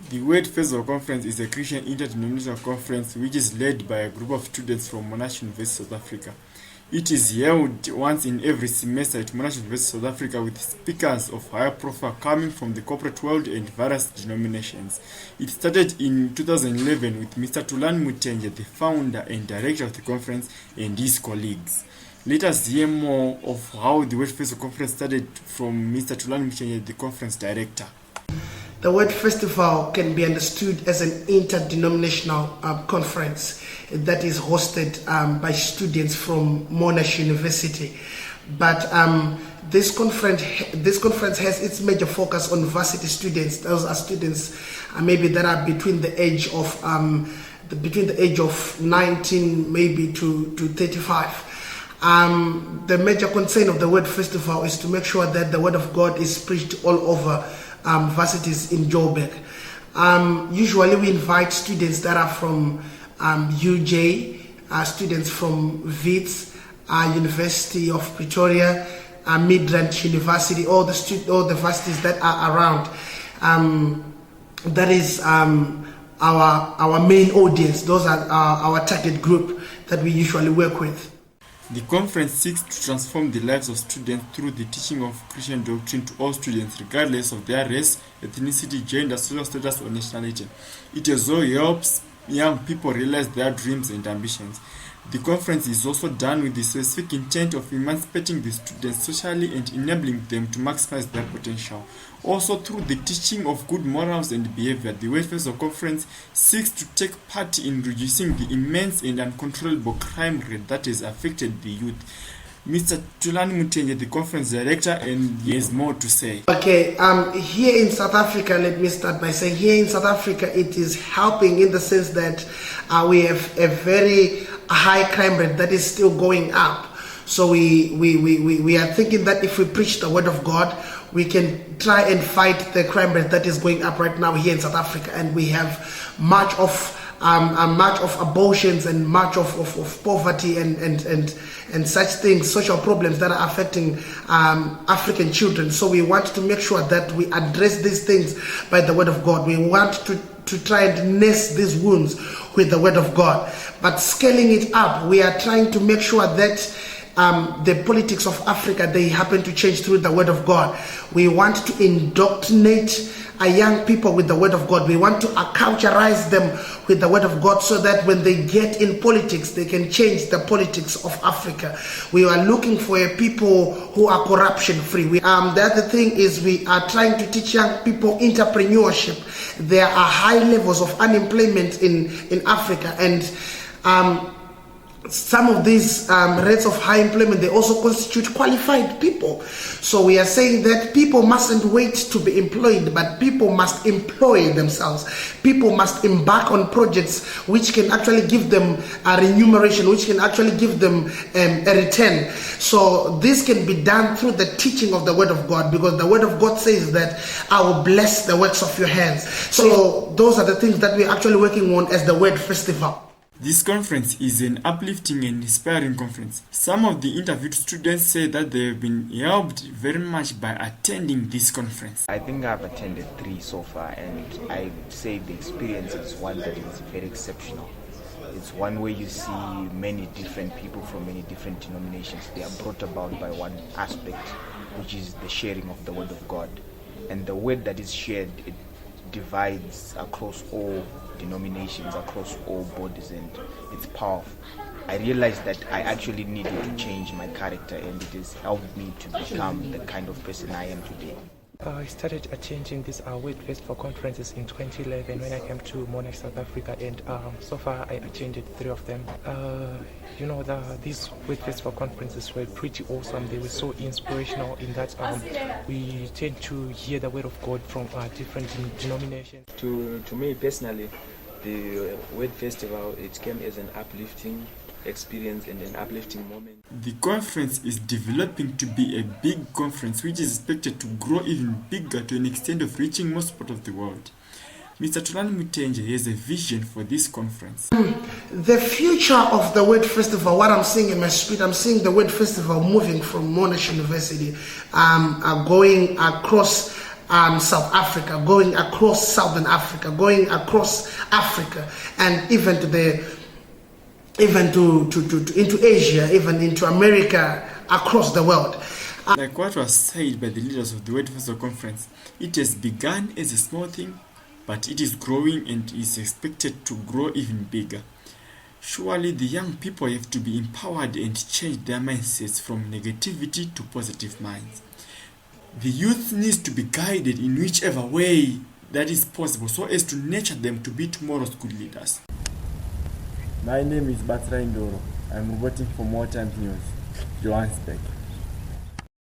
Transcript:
The Word Festival Conference is a Christian interdenominational conference which is led by a group of students from Monash University South Africa. It is held once in every semester at Monash University South Africa with speakers of higher profile coming from the corporate world and various denominations. It started in 2011 with Mr. Tulani Mutenje, the founder and director of the conference, and his colleagues. Let us hear more of how the Word Festival Conference started from Mr. Tulani Mutenje, the conference director. The Word Festival can be understood as an interdenominational conference that is hosted by students from Monash University. But this conference has its major focus on varsity students. Those are students maybe that are between the age of 19 maybe to 35. The major concern of the Word Festival is to make sure that the Word of God is preached all over varsities in Joburg. Usually we invite students that are from UJ, students from Wits, University of Pretoria, Midrand University, all the varsities that are around. That is our main audience. Those are our target group that we usually work with. The conference seeks to transform the lives of students through the teaching of Christian doctrine to all students, regardless of their race, ethnicity, gender, social status, or nationality. It also helps young people realize their dreams and ambitions. The conference is also done with the specific intent of emancipating the students socially and enabling them to maximize their potential. Also, through the teaching of good morals and behavior, the Word Festival Conference seeks to take part in reducing the immense and uncontrollable crime rate that has affected the youth. Mr. Tulani Mutenje, the conference director, and he has more to say. Okay, here in South Africa, let me start by saying here in South Africa, it is helping in the sense that we have a very high crime rate that is still going up. So we are thinking that if we preach the Word of God, we can try and fight the crime rate that is going up right now here in South Africa, and we have much of abortions and much of poverty and such things, social problems that are affecting African children. So we want to make sure that we address these things by the Word of God. We want to try and nurse these wounds with the Word of God. But scaling it up, we are trying to make sure that the politics of Africa, they happen to change through the Word of God. We want to indoctrinate young people with the Word of God. We want to acculturize them with the Word of God so that when they get in politics, they can change the politics of Africa. We are looking for a people who are corruption free. The other thing is we are trying to teach young people entrepreneurship. There are high levels of unemployment in Africa, and some of these rates of high employment, they also constitute qualified people. So we are saying that people mustn't wait to be employed, but people must employ themselves. People must embark on projects which can actually give them a remuneration, which can actually give them a return. So this can be done through the teaching of the Word of God, because the Word of God says that I will bless the works of your hands. So those are the things that we're actually working on as the Word Festival. This conference is an uplifting and inspiring conference. Some of the interviewed students say that they have been helped very much by attending this conference. I think I've attended 3 so far, and I would say the experience is one that is very exceptional. It's one where you see many different people from many different denominations. They are brought about by one aspect, which is the sharing of the Word of God. And the word that is shared, it divides across all denominations, across all bodies, and it's powerful. I realized that I actually needed to change my character, and it has helped me to become the kind of person I am today. I started attending these Word Festival conferences in 2011 when I came to Monash, South Africa, and so far I attended 3 of them. These Word Festival conferences were pretty awesome. They were so inspirational in that we tend to hear the Word of God from different denominations. To me personally, the Word Festival, it came as an uplifting experience and an uplifting moment. The conference is developing to be a big conference which is expected to grow even bigger to an extent of reaching most part of the world. Mr. Tulani Mutenje has a vision for this conference. The future of the Word Festival, what I'm seeing in my spirit, I'm seeing the Word Festival moving from Monash University, going across South Africa, going across Southern Africa, going across Africa, and even into Asia, even into America, across the world. Like what was said by the leaders of the World Festival Conference, it has begun as a small thing, but it is growing and is expected to grow even bigger. Surely the young people have to be empowered and change their mindsets from negativity to positive minds. The youth needs to be guided in whichever way that is possible so as to nurture them to be tomorrow's good leaders. My name is Batra Indoro. I'm reporting for More Times News, Johannesburg.